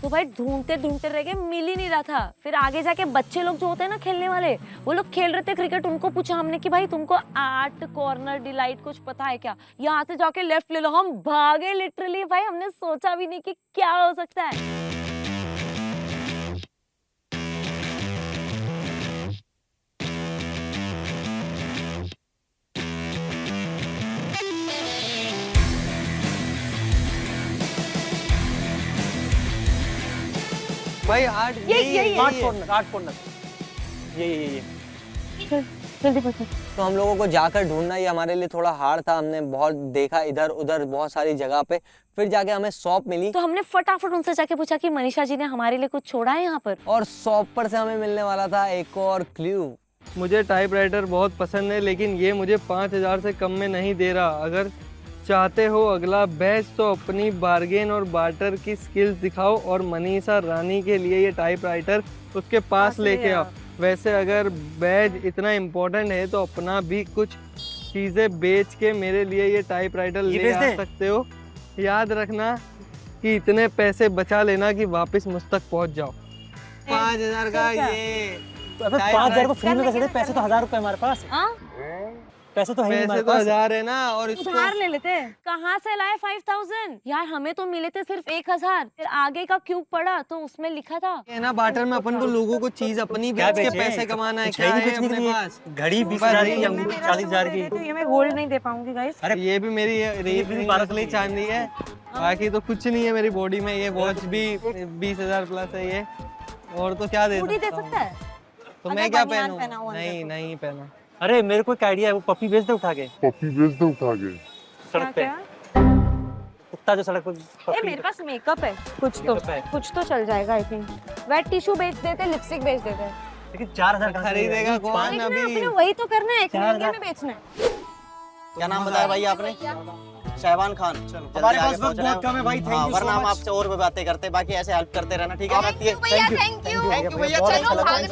तो भाई ढूंढते ढूंढते रह गए, मिल ही नहीं रहा था। फिर आगे जाके बच्चे लोग जो होते हैं ना खेलने वाले, वो लोग खेल रहे थे क्रिकेट, उनको पूछा हमने कि भाई तुमको आर्ट कॉर्नर डिलाइट कुछ पता है क्या, यहाँ से जाके लेफ्ट ले लो। हम भागे लिटरली भाई, हमने सोचा भी नहीं कि क्या हो सकता है। भाई आर्ट यही आर्ट कॉर्नर ये तो हम लोगों को जाकर ढूंढना ये हमारे लिए थोड़ा हार्ड था। हमने बहुत देखा इधर उधर बहुत सारी जगह पे, फिर जाके हमें शॉप मिली। तो हमने फटाफट उनसे जाके पूछा कि मनीषा जी ने हमारे लिए कुछ छोड़ा है यहाँ पर, और शॉप पर से हमें मिलने वाला था एक और क्लू। मुझे टाइपराइटर बहुत पसंद है, लेकिन ये मुझे 5000 से कम में नहीं दे रहा। अगर चाहते हो अगला बैच तो अपनी बार्गेन और बार्टर की स्किल्स दिखाओ और मनीषा रानी के लिए ये टाइपराइटर उसके पास लेके आओ। वैसे अगर बैच इतना इम्पोर्टेंट है तो अपना भी कुछ चीज़ें बेच के मेरे लिए ये टाइपराइटर ले आ सकते हो। याद रखना कि इतने पैसे बचा लेना कि वापस मुझ तक पहुंच जाओ। 5000 का ये 5000 को फ्री में कैसे दे? पैसे तो 1000 रुपए हमारे पास। पैसे तो है ही हमारे पास। 1000 है ना, और इसको उधार ले लेते। कहाँ से लाए 5000? यार हमें तो मिले थे सिर्फ 1000। फिर आगे का क्यूब पड़ा तो उसमें लिखा था ये ना बार्टर में अपन को लोगों को चीज अपनी बेच के पैसे कमाना है। क्या है अपने पास? घड़ी 20,000 की, अंगूठी 40,000 की। तो ये मैं गोल्ड नहीं दे पाऊंगी गाइस। अरे ये भी मेरी नकली चांदी है, बाकी तो कुछ नहीं है मेरी बॉडी में। ये वॉच भी 20,000 प्लस है ये। और तो क्या दे सकता है? तो मैं क्या पहनूं? नहीं पहना। अरे मेरे को एक आइडिया है, वो पप्पी बेच दे उठा के। सड़क पे कुत्ता जो सड़क पे। मेरे पास मेकअप है, कुछ तो चल जाएगा आई थिंक। वेट टिश्यू बेच देते, लिपस्टिक बेच देते। लेकिन 4000 का खरीदेगा कौन अभी? वही तो करना है, एक महंगे में बेचना है। क्या नाम बताया भाई आपने? शहबान खान। हमारे पास वक्त बहुत कम है भाई, थैंक यू वरना हम आपसे और भी बातें करते, बाकी ऐसे हेल्प करते रहना, ठीक है? थैंक यू भैया, थैंक यू भैया, चलो भागना।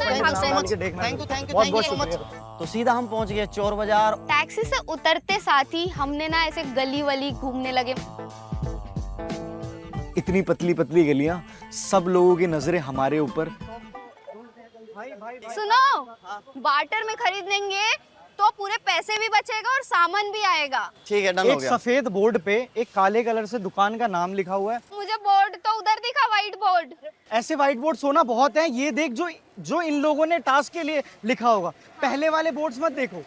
Thank you so much. तो सीधा हम पहुंच गए चोर बाजार। टैक्सी से उतरते साथ ही हमने ना ऐसे गली वली घूमने लगे। इतनी पतली पतली गलियां, सब लोगों की नजरें हमारे ऊपर। सुनो, बार्टर में खरीदेंगे तो पूरे पैसे भी बचेगा और सामान भी आएगा। ठीक है, डन हो एक गया। सफेद बोर्ड पे एक काले कलर से दुकान का नाम लिखा हुआ है। मुझे बोर्ड तो उधर दिखा, व्हाइट बोर्ड। ऐसे व्हाइट बोर्ड सोना बहुत है। ये देख, जो इन लोगों ने टास्क के लिए लिखा होगा। पहले वाले बोर्ड्स मत देखो।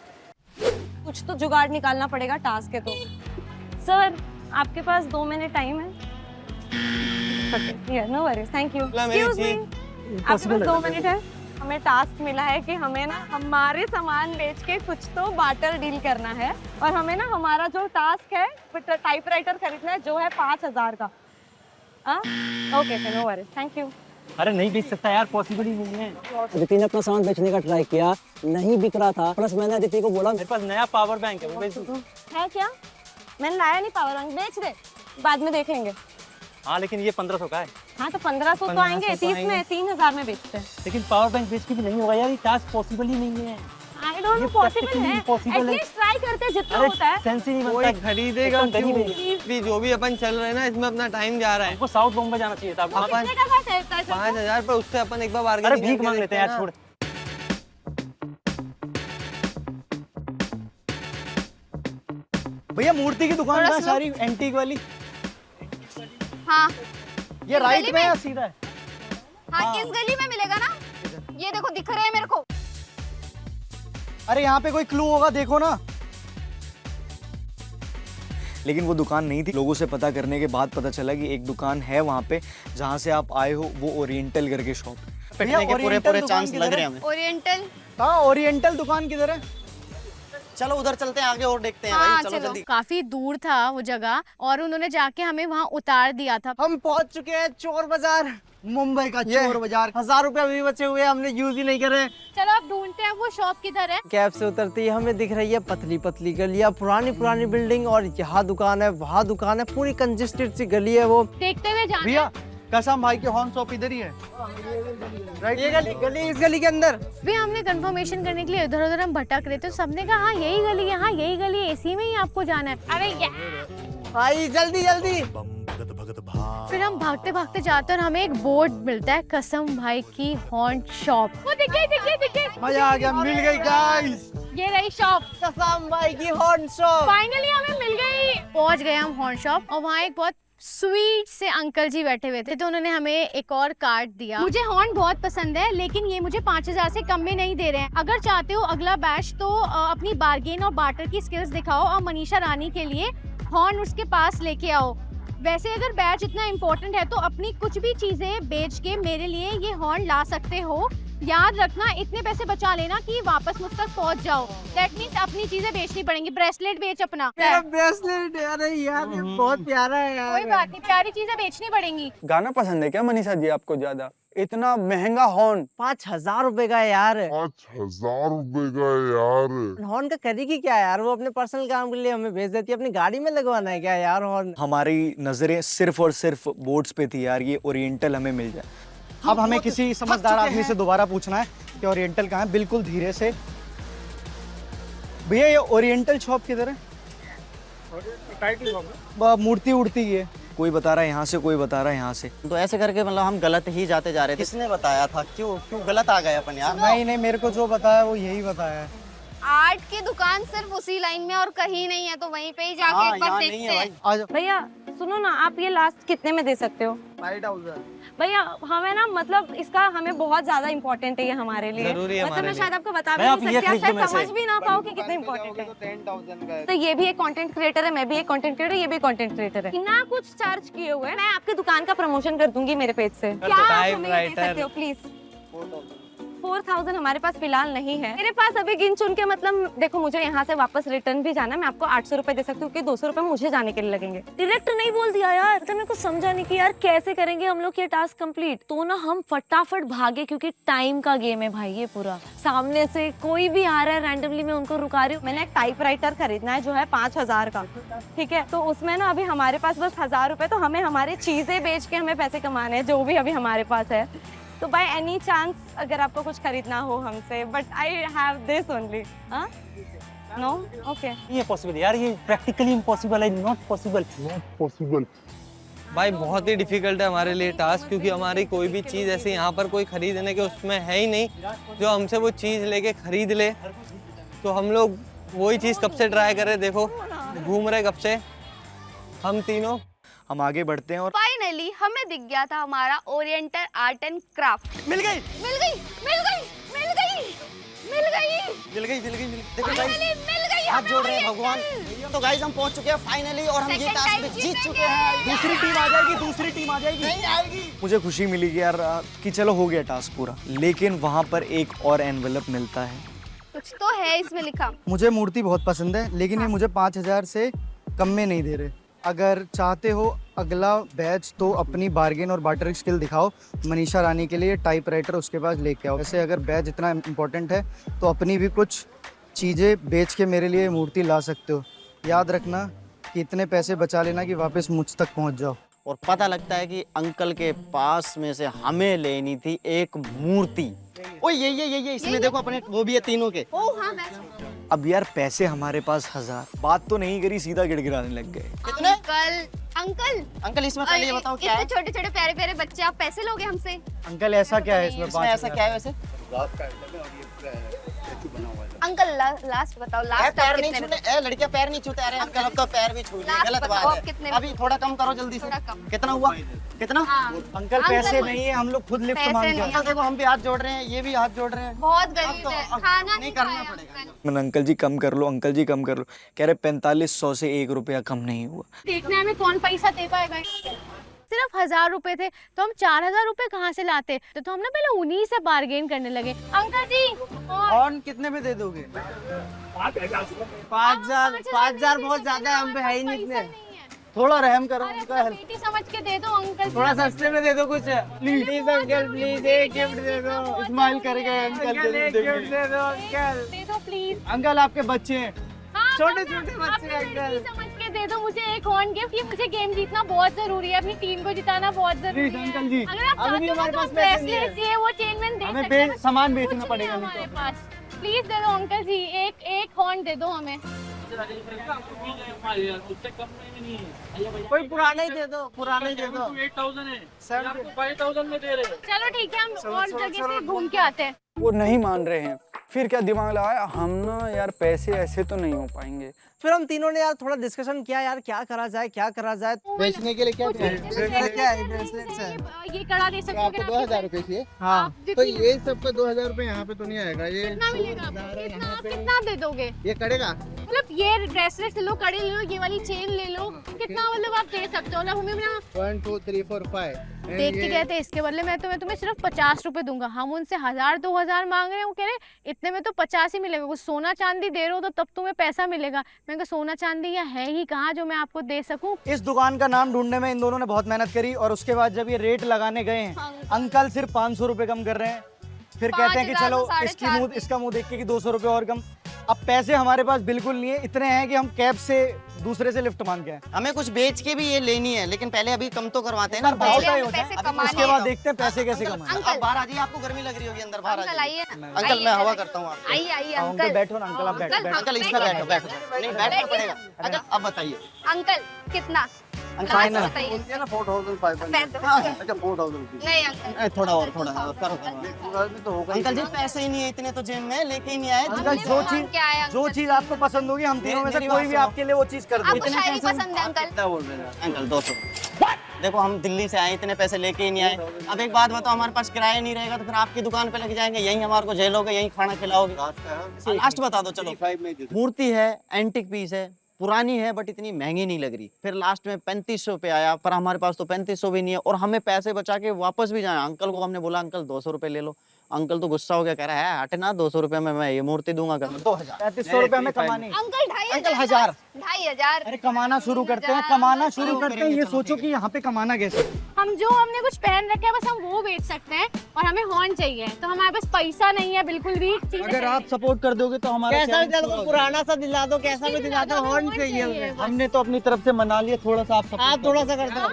कुछ तो जुगाड़ निकालना पड़ेगा टास्क के। तो सर आपके पास 2 मिनट टाइम है? No worries, thank you. Excuse me, आपके पास 2 मिनट है। हमें टास्क मिला है कि हमें ना हमारे सामान बेच के कुछ तो बार्टर डील करना है, और हमें ना हमारा जो टास्क है टाइपराइटर खरीदना है जो है 5000 का। Okay, no worries, thank you. अरे नहीं बेच सकता यार, पॉसिबल ही नहीं है। अदिति ने अपना सामान बेचने का ट्राई किया, नहीं बिक रहा था। प्लस मैंने अदिति को बोला मेरे पास नया पावर बैंक है, वो बेच दूं। है क्या? मैंने लाया नहीं पावर बैंक, बेच दे, बाद में देखेंगे। हाँ लेकिन ये 1500 का है। हाँ तो 1500 तो आएंगे, 30 में 3000 में बेचते हैं। लेकिन पावर बैंक बेच के भी नहीं होगा यार, ये टास्क पॉसिबल ही नहीं है। आई डोंट नो, पॉसिबल है, एटलीस्ट ट्राई करते हैं जितना होता है। सेंस ही नहीं कोई बनता। खरीदेगा एकदम क्यों? गरीब है। भी जो भी अपन चल रहे हैं ना, इसमें अपना टाइम जा रहा है। हमको साउथ बॉम्बे जाना चाहिए था। कितने का था? 5000 पर उससे अपन एक बार अरे बार्गेनिंग भीख मांग लेते हैं यार, छोड़। भैया मूर्ति की दुकान है सारी एंटीक वाली। हाँ, ये राइट में या सीधा है? हाँ, किस गली में मिलेगा ना? ये देखो, दिख रहे हैं मेरे को। अरे यहाँ पे कोई क्लू होगा, देखो ना। लेकिन वो दुकान नहीं थी। लोगों से पता करने के बाद पता चला कि एक दुकान है वहाँ पे जहाँ से आप आए हो, वो ओरिएंटल करके शॉप। पिटने के पूरे चांस लग रहे हैं हमें। ओरिएंटल? हाँ, ओरिएंटल दुकान किधर है? चलो उधर चलते हैं, आगे और देखते हैं। हाँ, भाई चलो जल्दी। काफी दूर था वो जगह और उन्होंने जाके हमें वहाँ उतार दिया था। हम पहुंच चुके हैं चोर बाजार, मुंबई का चोर बाजार। 1000 रुपए अभी बचे हुए, हमने यूज ही नहीं करे। चलो अब ढूंढते हैं वो शॉप किधर है। कैब से उतरते ही हमें दिख रही है पतली पतली गलियां, पुरानी पुरानी बिल्डिंग, और यहाँ दुकान है वहाँ दुकान है, पूरी कंजेस्टेड सी गली है वो। देखते हुए जाना। भैया कसम भाई के हॉर्न शॉप इधर ही है। राइट, ये गली इस गली के अंदर। भी हमने कंफर्मेशन करने के लिए इधर उधर हम भटक रहे थे, सबने कहा हाँ यही गली है, हाँ यही गली है, इसी में ही आपको जाना है। अरे भाई जल्दी जल्दी। फिर हम भागते भागते जाते हैं और हमें एक बोर्ड मिलता है कसम भाई की हॉन्ट शॉप। वो दिख गई। मजा आ गया, मिल गई गाइस। ये रही शॉप, कसम भाई की हॉर्न शॉप। फाइनली हमें मिल गई। पहुंच गए हम हॉर्न शॉप और वहाँ एक बहुत स्वीट से अंकल जी बैठे हुए थे, तो उन्होंने हमें एक और कार्ड दिया। मुझे हॉर्न बहुत पसंद है लेकिन ये मुझे 5000 से कम में नहीं दे रहे हैं। अगर चाहते हो अगला बैच तो अपनी बार्गेन और बार्टर की स्किल्स दिखाओ और मनीषा रानी के लिए हॉर्न उसके पास लेके आओ। वैसे अगर बैच इतना इम्पोर्टेंट है तो अपनी कुछ भी चीजें बेच के मेरे लिए ये हॉर्न ला सकते हो। याद रखना इतने पैसे बचा लेना कि वापस मुझ तक पहुंच जाओ। दैट मीन्स अपनी चीजें बेचनी पड़ेंगी। ब्रेसलेट बेच अपना। ब्रेसलेट, अरे यार ये बहुत प्यारा है यार। कोई बात नहीं, प्यारी चीजें बेचनी पड़ेंगी। गाना पसंद है क्या मनीषा जी आपको ज्यादा? इतना महंगा हॉर्न 5000 रुपए का है यार। 5000 रुपए का है यार। हॉर्न का करेगी क्या यार? वो अपने पर्सनल काम के लिए हमें भेज देती है, अपनी गाड़ी में लगवाना है क्या यार हॉर्न? हमारी नजरें सिर्फ और सिर्फ बोर्ड्स पे थी यार, ये ओरिएंटल हमें मिल जाए। अब हमें किसी समझदार आदमी से दोबारा पूछना है कि ओरिएंटल कहाँ है। बिल्कुल धीरे से। भैया ये ओरिएंटल शॉप किधर है? मूर्ति उड़ती है, कोई बता रहा है यहाँ से, कोई बता रहा है यहाँ से। तो ऐसे करके मतलब हम गलत ही जाते जा रहे थे। किसने बताया था? क्यों गलत आ गए अपन यार? नहीं, मेरे को जो बताया वो यही बताया है। आर्ट की दुकान सिर्फ उसी लाइन में और कहीं नहीं है, तो वहीं पे ही जाके एक बार देखते हैं। भैया सुनो ना, आप ये लास्ट कितने में दे सकते हो? 5000। भैया हमें ना मतलब इसका हमें बहुत ज्यादा इम्पोर्टेंट है ये हमारे लिए। जरूरी है मतलब मैं हमारे शायद आपको बता भी नहीं सकती, आप शायद समझ भी ना पाओ कि कितना इम्पोर्टेंट है। 10,000 का। तो ये भी एक कंटेंट क्रिएटर है, मैं भी एक कंटेंट क्रिएटर, ये भी कंटेंट क्रिएटर है। ना कुछ चार्ज किए हुए मैं आपकी दुकान का प्रमोशन कर दूंगी मेरे पेज से। क्या आप हमें दे सकते हो प्लीज? 4000 हमारे पास फिलहाल नहीं है। मेरे पास अभी गिन चुन के मतलब देखो, मुझे यहाँ से वापस रिटर्न भी जाना है। मैं आपको 800 रुपए दे सकती हूँ, क्योंकि 200 रुपए मुझे जाने के लिए लगेंगे। डायरेक्ट नहीं बोल दिया यार, तो मेरे को समझा नहीं कि यार कैसे करेंगे हम लोग ये टास्क कंप्लीट। तो ना हम फटाफट भागे क्योंकि टाइम का गेम है भाई ये पूरा। सामने से कोई भी आ रहा है रैंडमली, मैं उनको रुका रही हूँ। मैंने एक टाइपराइटर खरीदना है जो है 5000 का, ठीक है। तो उसमें ना अभी हमारे पास बस 1000 रुपए, तो हमें हमारी चीजें बेच के हमें पैसे कमाने हैं, जो भी अभी हमारे पास है। तो बाय एनी चांस अगर आपको कुछ खरीदना हो हमसे, but I have this only. No okay, ये पॉसिबल यार, ये प्रैक्टिकली इम्पॉसिबल है। Not possible. भाई बहुत ही डिफिकल्ट है हमारे लिए टास्क, क्योंकि हमारी कोई भी चीज़ ऐसे यहाँ पर कोई खरीदने के उसमें है ही नहीं जो हमसे वो चीज़ लेके खरीद ले। तो हम लोग वही चीज़ कब से ट्राई कर रहे, देखो घूम रहे कब से हम तीनों। हम आगे बढ़ते हैं और फाइनली हमें दिख गया था हमारा ओरिएंटल आर्ट एंड क्राफ्ट। मिल गई। हाथ जोड़ रहे हैं भगवान। तो गाइस हम पहुंच चुके हैं फाइनली, और हम ये टास्क भी जीत चुके हैं। दूसरी टीम आ जाएगी। नहीं आएगी। मुझे खुशी मिली कि यार कि चलो हो गया टास्क पूरा, लेकिन वहाँ पर एक और एनवेलप मिलता है। कुछ तो है इसमें लिखा। मुझे मूर्ति बहुत पसंद है, लेकिन ये मुझे 5000 से कम में नहीं दे रहे। अगर चाहते हो अगला बैच तो अपनी बार्गेन और बार्टर स्किल दिखाओ। मनीषा रानी के लिए टाइपराइटर उसके पास लेके आओ। वैसे अगर बैच इतना इम्पोर्टेंट है तो अपनी भी कुछ चीज़ें बेच के मेरे लिए मूर्ति ला सकते हो। याद रखना कि इतने पैसे बचा लेना कि वापस मुझ तक पहुंच जाओ। और पता लगता है कि अंकल के पास में से हमें लेनी थी एक मूर्ति। ओ ये इसमें देखो अपने वो भी है तीनों के। ओ हाँ, अब यार पैसे हमारे पास 1000, बात तो नहीं करी, सीधा गिड़गिड़ाने लग गए। अंकल इसमें पहले ये बताओ क्या है? इतने छोटे छोटे प्यारे प्यारे बच्चे, आप पैसे लोगे हमसे? अंकल ऐसा क्या है इसमें? ऐसा क्या है वैसे? अंकल लास्ट बताओ, लास्ट पैर नहीं छूते, लड़कियां पैर नहीं छूते। अरे अंकल अब तो पैर भी छू लिए, गलत बात है। अभी थोड़ा कम करो जल्दी से। कितना हुआ? कितना? अंकल पैसे नहीं है, हम लोग खुद लिफ्ट मांगते हैं। अंकल देखो हम भी हाथ जोड़ रहे हैं, ये भी हाथ जोड़ रहे हैं। बहुत गरीब है, खाना नहीं करना पड़ेगा। मैंने अंकल जी कम कर लो, अंकल जी कम कर लो। कह रहे 4500 से 1 रुपया कम नहीं हुआ। देखने में कौन पैसा दे पाएगा। सिर्फ 1000 रुपए थे तो हम 4000 रुपए कहाँ से लाते? तो हम ना पहले उन्हीं से बार्गेन करने लगे। अंकल जी हॉर्न कितने में दे दोगे? 5000 बहुत ज्यादा है, हम पे है ही नहीं इतने। थोड़ा रहम करो, उनका हेल्प। बेटी समझ के दे दो अंकल। थोड़ा सस्ते में दे दो कुछ। प्लीज अंकल, प्लीज एक गिफ्ट दे दो। स्माइल करके अंकल गिफ्ट दे दो अंकल। दे दो प्लीज। अंकल आपके बच्चे हैं, छोटे छोटे बच्चे अंकल। समझ के दे दो मुझे एक हॉर्न गिफ्ट। ये मुझे गेम जीतना बहुत जरूरी है, अपनी टीम को जिताना बहुत जरूरी है। अंकल जी, अगर आप चाहते हो तो ब्रेसलेट ये वो चेन मैन दे सकते हैं। सामान बेचना पड़ेगा हमारे पास। प्लीज दे दो अंकल जी, एक हॉर्न दे दो हमें। कोई पुराने ही दे दो, पुराने ही दे दो। 8000 है, 5000 में दे रहे। चलो ठीक है, हम और जगह से घूम के आते हैं। वो नहीं मान रहे हैं, फिर क्या दिमाग लगाया हम ना यार, पैसे ऐसे तो नहीं हो पाएंगे। फिर हम तीनों ने यार थोड़ा डिस्कशन किया यार, क्या करा जाए, क्या करा जाए। बेचने के लिए क्या क्या है? ब्रेसलेट्स है। ये कड़ा दे सकते हो आपको 2000 रुपए चाहिए। हाँ, तो ये सबका 2000 रुपए यहाँ पे तो नहीं आएगा। ये कितना मिलेगा? कितना दे दोगे? ये करेगा। मतलब ये ब्रेसलेट ले लो, कड़ी ले लो, ये वाली चेन ले लो, कितना मतलब आप दे सकते हो? मतलब हमें ना 1 2 3 4 5 देख के कहते इसके बदले मैं तुम्हें सिर्फ 50 रुपए दूंगा। हम उनसे 1000 2000 मांग रहे हैं, वो कह रहे इतने में तो 50 ही मिलेगा। कुछ सोना चांदी दे रहे हो तो तब तुम्हें पैसा मिलेगा। मैं कहा सोना चांदी या है ही कहाँ जो मैं आपको दे सकूं। इस दुकान का नाम ढूंढने में इन दोनों ने बहुत मेहनत करी और उसके बाद जब ये रेट लगाने गए हैं, अंकल सिर्फ 500 रुपए कम कर रहे हैं। फिर कहते हैं कि चलो इसका मुंह देख के कि 200 रुपए और कम। अब पैसे हमारे पास बिल्कुल नहीं है, इतने हैं कि हम कैब से दूसरे से लिफ्ट मांग के आए। हमें कुछ बेच के भी ये लेनी है, लेकिन पहले अभी कम तो करवाते हैं ना। भाव का ही होता है, उसके बाद देखते हैं पैसे कैसे कमाएं। आप बाहर आ जाइए, आपको गर्मी लग रही होगी, अंदर बाहर आ अंकल जाइए। आइए, अंकल मैं हवा करता हूँ आपको। आइए आइए अंकल अंकल। बैठो ना, अंकल आप बैठो। अंकल इसमें बैठो, बैठो। नहीं बैठना पड़ेगा। अच्छा अब बताइए अंकल कितना? फाइनल बताइए। बोलते हैं ना 4500। अच्छा 4000 रुपए। नहीं अंकल, थोड़ा और करो। तो होगा ही। अंकल जी पैसे ही नहीं है इतने, तो जेब में लेके ही नहीं आए। अंकल जो चीज आपको पसंद होगी हम तीनों में से कोई भी आपके लिए वो चीज कर आपको देंगे। शायरी पसंद है अंकल? क्या बोल रहे हैं? अंकल 200। देखो हम दिल्ली से आए, इतने पैसे लेके ही नहीं आए। अब एक बात बताओ, हमारे पास किराया नहीं रहेगा तो फिर आपकी दुकान पे लेके जाएंगे, यहीं हमारे को झेलोगे, यहीं खाना खिलाओगे। लास्ट बता दो चलो। मूर्ति है, एंटिक पीस है, पुरानी है, बट इतनी महंगी नहीं लग रही। फिर लास्ट में 3500 पे आया, पर हमारे पास तो 3500 भी नहीं है और हमें पैसे बचा के वापस भी जाना। अंकल को हमने बोला अंकल 200 रुपए ले लो। अंकल तो गुस्सा हो गया, कह रहा है हटना, 200 रुपए में मैं ये मूर्ति दूंगा। 3500 रुपए हमें कमाने। अंकल 1000। 2500। अरे कमाना शुरू करते हैं, ये सोचो कि यहाँ पे कमाना कैसे। हम जो हमने कुछ पहन रखा है बस हम वो बेच सकते हैं और हमें हॉर्न चाहिए, तो हमारे पास पैसा नहीं है बिल्कुल भी। अगर आप सपोर्ट कर दोगे तो हमारा कैसा भी दिला दो, पुराना सा दिला दो, कैसा भी दिला दो, हॉर्न चाहिए हमें। हमने तो अपनी तरफ से मना लिया, थोड़ा सा आप थोड़ा सा कर दो।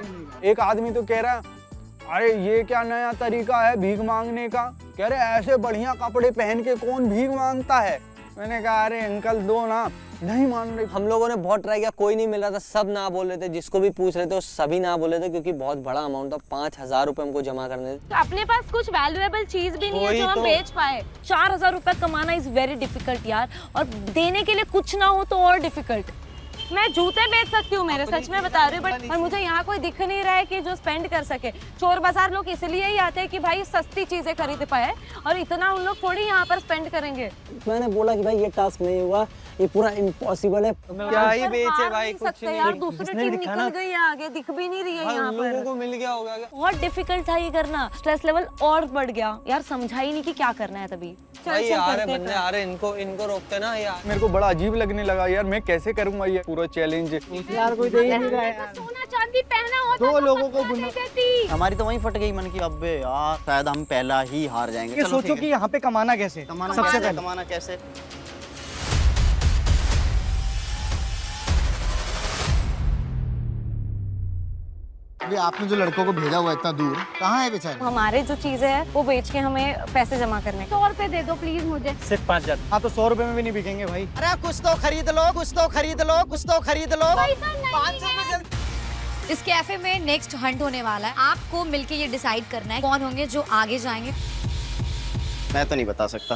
एक आदमी तो कह रहा है अरे ये क्या नया तरीका है भीख मांगने का। कह रहे ऐसे बढ़िया कपड़े पहन के कौन भीख मांगता है। मैंने कहा अरे अंकल दो ना, नहीं मान रहे। हम लोगों ने बहुत ट्राई किया, कोई नहीं मिल रहा था, सब ना बोल रहे थे। जिसको भी पूछ रहे थे वो सभी ना बोल रहे थे, क्योंकि बहुत बड़ा अमाउंट था, 5000 रुपए हमको जमा करने थे। तो अपने पास कुछ वैल्यूएबल चीज भी नहीं है जो हम तो। बेच पाए। 4000 रुपए कमाना इज वेरी डिफिकल्ट यार, और देने के लिए कुछ ना हो तो और डिफिकल्ट। मैं जूते बेच सकती हूँ मेरे, सच में बता रही हूँ, बट और मुझे यहाँ कोई दिख नहीं रहा है कि जो स्पेंड कर सके। चोर बाजार लोग इसलिए ही आते हैं कि भाई सस्ती चीजें खरीद पाए, और इतना उन लोग थोड़ी यहाँ पर स्पेंड करेंगे। मैंने बोला कि भाई ये टास्क नहीं हुआ, ये पूरा इम्पॉसिबल है। क्या ही बेचे भाई, कुछ नहीं। यार दूसरी टीम निकल गई है आगे, दिख भी नहीं रही है यहाँ पर। लोगों को मिल गया होगा क्या? बहुत डिफिकल्ट था ये करना, स्ट्रेस लेवल और बढ़ गया यार, समझा ही नहीं कि क्या करना है। तभी भाई आ रहे बंदे, आ रहे, इनको रोकते ना यार। मेरे को बड़ा अजीब लगने लगा यार, मैं कैसे करूंगा ये पूरा चैलेंज। यार कोई दे ही नहीं रहा है। सोना चांदी पहना होता दो तो लोगों को नहीं देती। हमारी तो वहीं फट गई मन की, अबे यार शायद हम पहला ही हार जाएंगे। ये चलो सोचो ठीक कि है। यहाँ पे कमाना कैसे, सबसे पहले कमाना कैसे। अभी आपने जो लड़कों को भेजा हुआ है इतना दूर, कहाँ है बेचारे? हमारे जो चीजें है वो बेच के हमें पैसे जमा करने। 100 रुपए दे दो प्लीज मुझे। सिर्फ 5000। हाँ तो 100 रुपए में भी नहीं बिकेंगे भाई। अरे कुछ तो खरीद लो, कुछ तो खरीद लो, कुछ तो खरीद लो। इस कैफे में नेक्स्ट हंट होने वाला है, आपको मिलके ये डिसाइड करना है कौन होंगे जो आगे जाएंगे। मैं तो नहीं बता सकता।